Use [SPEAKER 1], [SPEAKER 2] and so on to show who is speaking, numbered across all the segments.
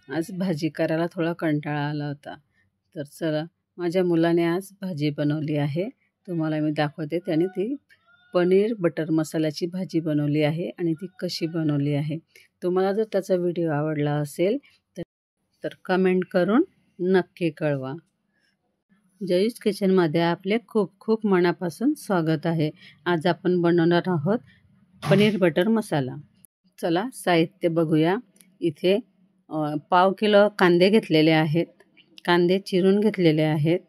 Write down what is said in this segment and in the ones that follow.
[SPEAKER 1] आज भाजी करायला थोडा कंटाळा आला होता, तर चला माझ्या मुलाने आज भाजी बनवली आहे. तुम्हाला मी दाखवते. त्याने ती पनीर बटर मसाल्याची भाजी बनवली आहे आणि ती कशी बनवली आहे. तुम्हाला जर त्याचा व्हिडिओ आवडला असेल तर कमेंट करून नक्की कळवा. जयूस किचनमध्ये आपले खूप खूप मनापासून स्वागत आहे. आज आपण बनवणार आहोत पनीर बटर मसाला. चला साहित्य बघूया. इथे पाव किलो कांदे घेतलेले आहेत. कांदे चिरून घेतलेले आहेत.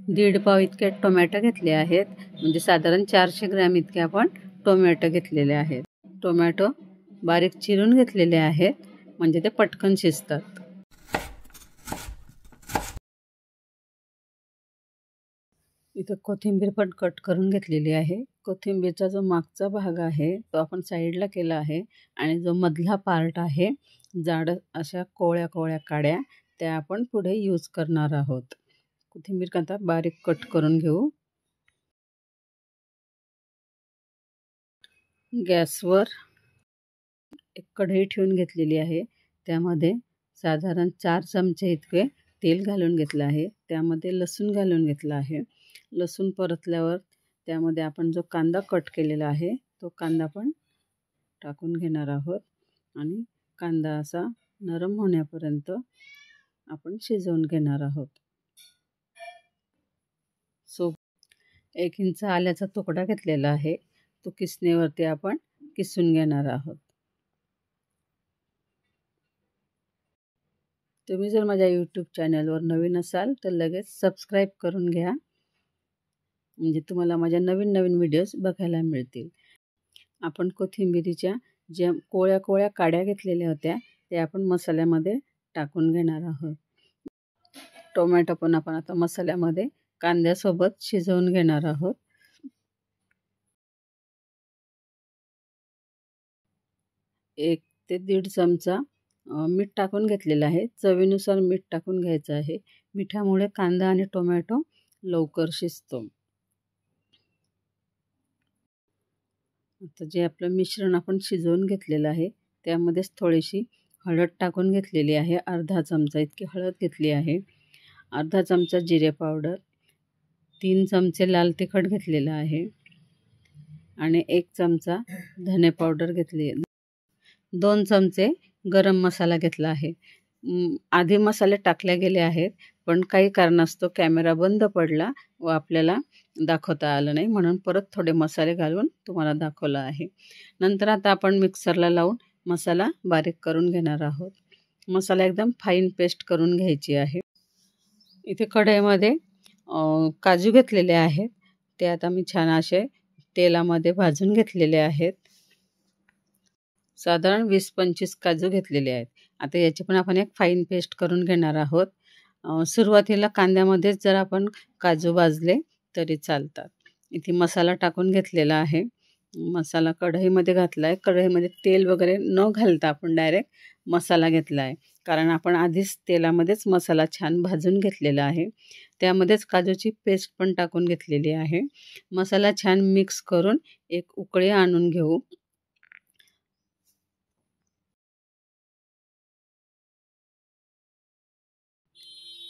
[SPEAKER 1] दीड पाव इतके टोमॅटो घेतले आहेत. म्हणजे साधारण 400 ग्रॅम इतके आपण टोमॅटो घेतलेले आहेत. टोमॅटो बारीक चिरून घेतलेले आहेत, म्हणजे ते पटकन शिजतात. इथं कोथिंबीर पण कट करून घेतलेली आहे. कोथिंबीरचा जो मागचा भाग आहे तो आपण साईडला केला आहे आणि जो मधला पार्ट आहे जाड अशा कोवळ्या कोवळ्या काड्या त्या आपण पुढे यूज करणार आहोत. कोथिंबीर आता बारीक कट करून घेऊ. गॅसवर एक कढई ठेवून घेतलेली आहे. त्यामध्ये साधारण 4 चमचे इतके तेल घालून घेतलं आहे. त्यामध्ये लसूण घालून घेतला आहे. लसूण परतल्यावर त्यामध्ये आपण जो कांदा कट केलेला आहे तो कांदा पण टाकून घेणार आहोत आणि कांदा असा नरम होण्यापर्यंत आपण शिजवून घेणार आहोत. 1 इंच आल्याचा तुकडा घेतलेला आहे. तो किसणीवरती आपण किसून घेणार आहोत. तुम्ही जर माझ्या यूट्यूब चॅनलवर नवीन असाल तर लगेच सबस्क्राईब करून घ्या, म्हणजे तुम्हाला माझ्या नवीन नवीन व्हिडिओज बघायला मिळतील. आपण कोथिंबीरीच्या ज्या कोवळ्या कोवळ्या काड्या घेतलेल्या होत्या त्या आपण मसाल्यामध्ये टाकून घेणार आहोत. टोमॅटो पण आपण आता मसाल्यामध्ये कांद्यासोबत शिजवून घेणार आहोत. 1 ते 1.5 चमचा मीठ टाकून घेतलेलं आहे. चवीनुसार मीठ टाकून घ्यायचं आहे. मिठामुळे कांदा आणि टोमॅटो लवकर शिजतो. आता जे आपलं मिश्रण आपण शिजवून घेतलेलं आहे त्यामध्येच थोडीशी हळद टाकून घेतलेली आहे. अर्धा चमचा इतकी हळद घेतली आहे. अर्धा चमचा जिरे पावडर, 3 चमचे लाल तिखट घेतलेलं आहे आणि 1 चमचा धने पावडर घेतली. 2 चमचे गरम मसाला घेतला आहे. आधी मसाले टाकले गेले आहेत, पण काही कारणास्तव कॅमेरा बंद पडला व आपल्याला दाखवता आलं नाही, म्हणून परत थोडे मसाले घालून तुम्हाला दाखवलं आहे. नंतर आता आपण मिक्सरला लावून मसाला बारीक करून घेणार आहोत. मसाला एकदम फाईन पेस्ट करून घ्यायची आहे. इथे कढईमध्ये काजू घेतलेले आहेत. ते आता मी छान असे तेलामध्ये भाजून घेतलेले आहेत. साधारण 20-25 काजू घेतलेले आहेत. आता याची पण आपण एक फाईन पेस्ट करून घेणार आहोत. सुरुवातीला कांद्यामध्येच जर आपण काजू भाजले तरी चालतात. इथे मसाला टाकून घेतलेला आहे. मसाला कढईमध्ये घातला आहे. कढईमध्ये तेल वगैरे न घालता आपण डायरेक्ट मसाला घेतला आहे, कारण आपण आधीच तेलामध्येच मसाला छान भाजून घेतलेला आहे. त्यामध्येच काजूची पेस्ट पण टाकून घेतलेली आहे. मसाला छान मिक्स करून एक उकळी आणून घेऊ.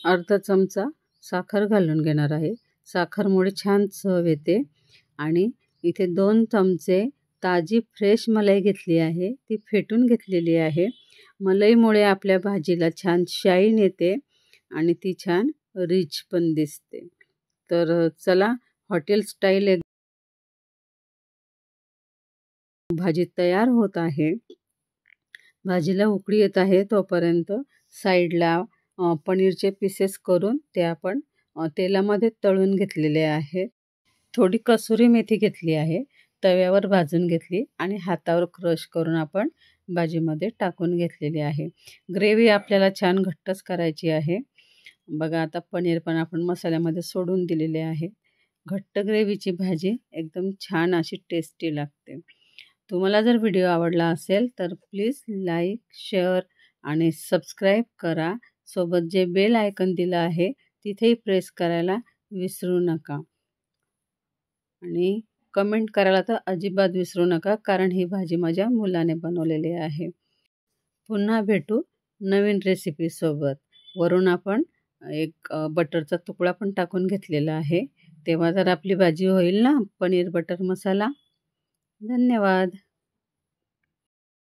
[SPEAKER 1] अर्धा चमचा साखर घालून घेणार आहे. साखरमुळे छान चव येते. आणि इथे 2 चमचे ताजी फ्रेश मलाई घेतली आहे. ती फेटून घेतलेली आहे. मलईमुळे आपल्या भाजीला छान शाईन येते आणि ती छान रिच पण दिसते. तर चला, हॉटेल स्टाईल एक भाजी तयार होत आहे. भाजीला उकळी येत आहे तोपर्यंत साईडला पनीरचे पीसेस करून ते आपण तेलामध्ये तळून घेतलेले आहे. थोडी कसुरी मेथी घेतली आहे, तव्यावर भाजून घेतली आणि हातावर क्रश करून आपण भाजीमध्ये टाकून घेतलेली आहे. ग्रेव्ही आपल्याला छान घट्टच करायची आहे. बघा, आता पनीर पण आपण मसाल्यामध्ये सोडून दिलेले आहे. घट्ट ग्रेव्हीची भाजी एकदम छान अशी टेस्टी लागते. तुम्हाला जर व्हिडिओ आवडला असेल तर प्लीज लाईक, शेअर आणि सबस्क्राईब करा. सोबत जे बेल आयकन दिलं आहे तिथेही प्रेस करायला विसरू नका. आणि कमेंट करायला तर अजिबात विसरू नका, कारण ही भाजी माझ्या मुलाने बनवलेली आहे. पुन्हा भेटू नवीन रेसिपीसोबत. वरून आपण एक बटरचा तुकडा पण टाकून घेतलेला आहे. तेव्हा तर आपली भाजी होईल ना पनीर बटर मसाला. धन्यवाद.